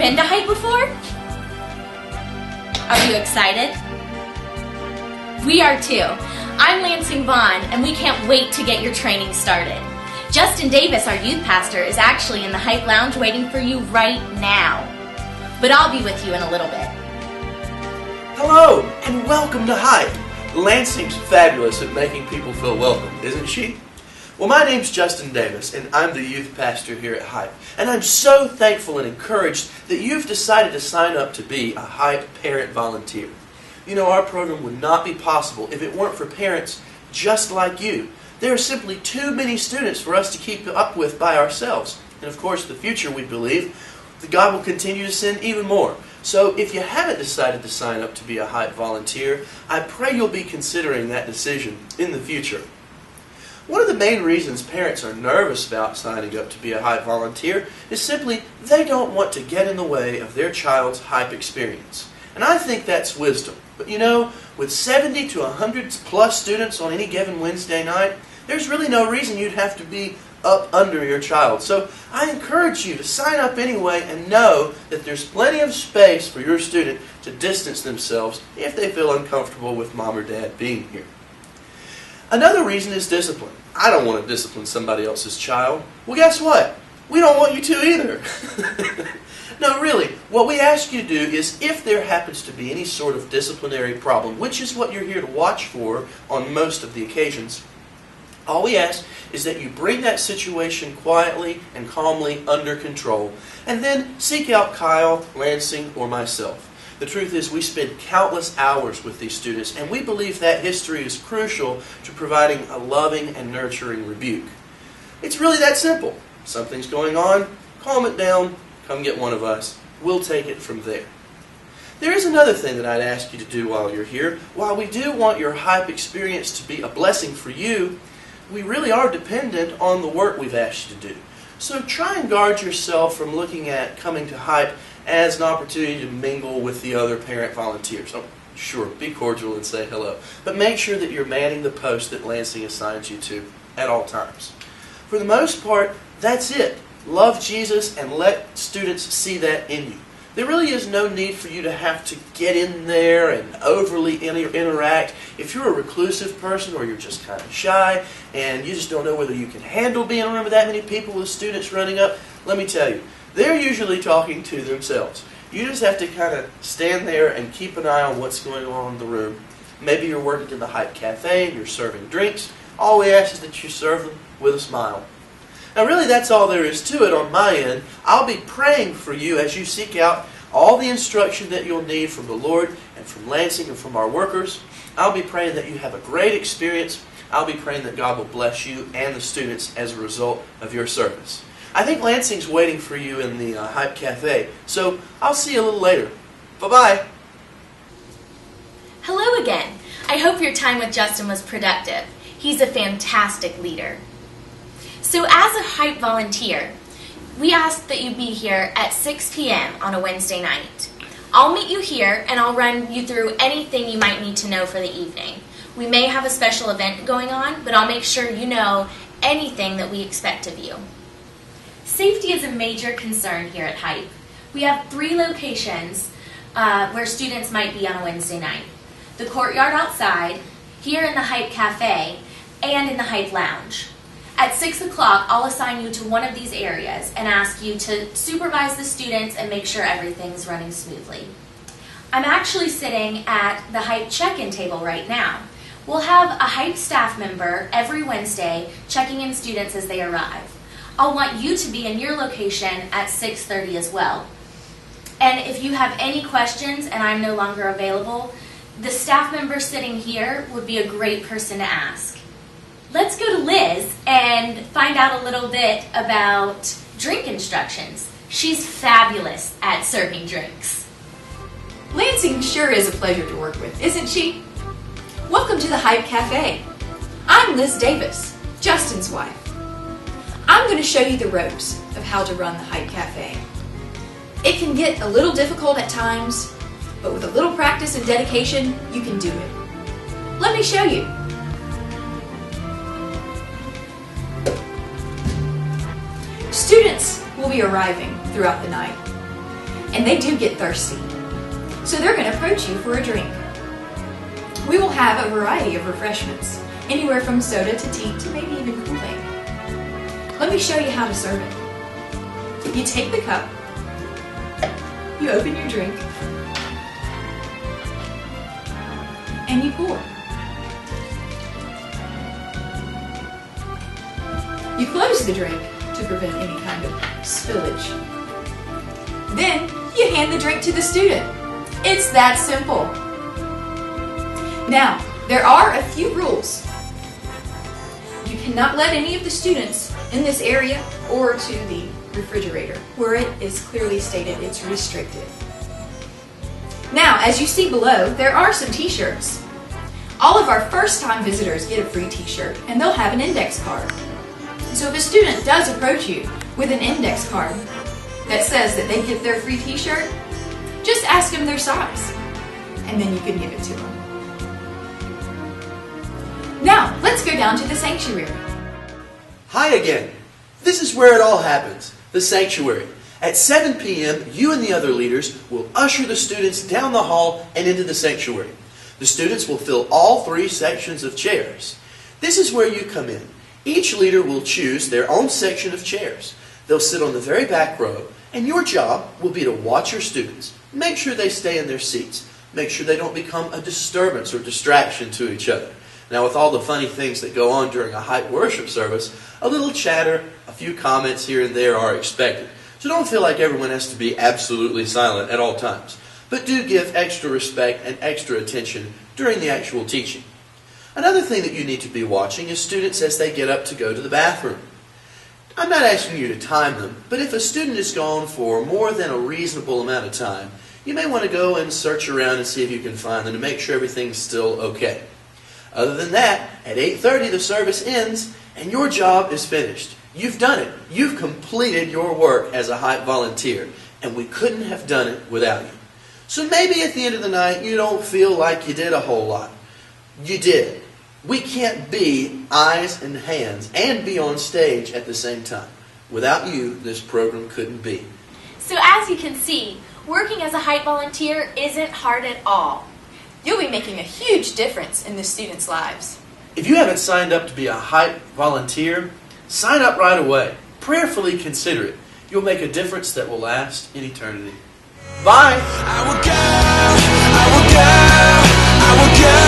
been to HYP before? Are you excited? We are too. I'm Lansing Vaughn, and we can't wait to get your training started. Justin Davis, our youth pastor, is actually in the HYP Lounge waiting for you right now. But I'll be with you in a little bit. Hello, and welcome to HYP. Lansing's fabulous at making people feel welcome, isn't she? Well, my name's Justin Davis, and I'm the youth pastor here at HYP. And I'm so thankful and encouraged that you've decided to sign up to be a HYP parent volunteer. You know, our program would not be possible if it weren't for parents just like you. There are simply too many students for us to keep up with by ourselves. And of course, in the future, we believe, that God will continue to send even more. So if you haven't decided to sign up to be a HYP volunteer, I pray you'll be considering that decision in the future. One of the main reasons parents are nervous about signing up to be a HYP volunteer is simply they don't want to get in the way of their child's HYP experience. And I think that's wisdom. But you know, with 70 to 100 plus students on any given Wednesday night, there's really no reason you'd have to be up under your child. So I encourage you to sign up anyway and know that there's plenty of space for your student to distance themselves if they feel uncomfortable with mom or dad being here. Another reason is discipline. I don't want to discipline somebody else's child. Well, guess what? We don't want you to either. No, really, what we ask you to do is if there happens to be any sort of disciplinary problem, which is what you're here to watch for on most of the occasions, all we ask is that you bring that situation quietly and calmly under control, and then seek out Kyle, Lansing, or myself. The truth is we spend countless hours with these students, and we believe that history is crucial to providing a loving and nurturing rebuke. It's really that simple. Something's going on, calm it down, come get one of us. We'll take it from there. There is another thing that I'd ask you to do while you're here. While we do want your HYP experience to be a blessing for you, we really are dependent on the work we've asked you to do. So try and guard yourself from looking at coming to HYP as an opportunity to mingle with the other parent volunteers. Oh, sure, be cordial and say hello. But make sure that you're manning the post that Lansing assigns you to at all times. For the most part, that's it. Love Jesus and let students see that in you. There really is no need for you to have to get in there and overly interact. If you're a reclusive person or you're just kind of shy and you just don't know whether you can handle being in a room with that many people with students running up, let me tell you, they're usually talking to themselves. You just have to kind of stand there and keep an eye on what's going on in the room. Maybe you're working in the HYP Cafe and you're serving drinks. All we ask is that you serve them with a smile. Now really that's all there is to it on my end. I'll be praying for you as you seek out all the instruction that you'll need from the Lord and from Lansing and from our workers. I'll be praying that you have a great experience. I'll be praying that God will bless you and the students as a result of your service. I think Lansing's waiting for you in the HYP Cafe, so I'll see you a little later. Bye-bye. Hello again. I hope your time with Justin was productive. He's a fantastic leader. So as a HYP volunteer, we ask that you be here at 6 p.m. on a Wednesday night. I'll meet you here and I'll run you through anything you might need to know for the evening. We may have a special event going on, but I'll make sure you know anything that we expect of you. Safety is a major concern here at HYP. We have 3 locations where students might be on a Wednesday night. The courtyard outside, here in the HYP Cafe, and in the HYP Lounge. At 6 o'clock, I'll assign you to one of these areas and ask you to supervise the students and make sure everything's running smoothly. I'm actually sitting at the HYP check-in table right now. We'll have a HYP staff member every Wednesday checking in students as they arrive. I'll want you to be in your location at 6:30 as well. And if you have any questions and I'm no longer available, the staff member sitting here would be a great person to ask. Let's go to Liz and find out a little bit about drink instructions. She's fabulous at serving drinks. Lansing sure is a pleasure to work with, isn't she? Welcome to the HYP Cafe. I'm Liz Davis, Justin's wife. I'm going to show you the ropes of how to run the HYP Cafe. It can get a little difficult at times, but with a little practice and dedication, you can do it. Let me show you. Students will be arriving throughout the night. and they do get thirsty. So they're going to approach you for a drink. We will have a variety of refreshments, anywhere from soda to tea to maybe even Kool-Aid. Let me show you how to serve it. You take the cup, you open your drink, and you pour. You close the drink to prevent any kind of spillage. Then you hand the drink to the student. It's that simple. Now, there are a few rules. You cannot let any of the students in this area or to the refrigerator, where it is clearly stated it's restricted. Now, as you see below, there are some t-shirts. All of our first-time visitors get a free t-shirt, and they'll have an index card. So if a student does approach you with an index card that says that they get their free t-shirt, just ask them their size, and then you can give it to them. Now, let's go down to the sanctuary. Hi again. This is where it all happens, the sanctuary. At 7 p.m., you and the other leaders will usher the students down the hall and into the sanctuary. The students will fill all 3 sections of chairs. This is where you come in. Each leader will choose their own section of chairs. They'll sit on the very back row, and your job will be to watch your students. Make sure they stay in their seats. Make sure they don't become a disturbance or distraction to each other. Now, with all the funny things that go on during a HYP worship service, a little chatter, a few comments here and there are expected. So don't feel like everyone has to be absolutely silent at all times. But do give extra respect and extra attention during the actual teaching. Another thing that you need to be watching is students as they get up to go to the bathroom. I'm not asking you to time them, but if a student is gone for more than a reasonable amount of time, you may want to go and search around and see if you can find them to make sure everything's still okay. Other than that, at 8:30 the service ends and your job is finished. You've done it. You've completed your work as a HYP volunteer, and we couldn't have done it without you. So maybe at the end of the night you don't feel like you did a whole lot. You did. We can't be eyes and hands and be on stage at the same time. Without you, this program couldn't be. So as you can see, working as a HYP volunteer isn't hard at all. You'll be making a huge difference in the students' lives. If you haven't signed up to be a HYP volunteer, sign up right away. Prayerfully consider it. You'll make a difference that will last in eternity. Bye! I will go, I will go, I will go.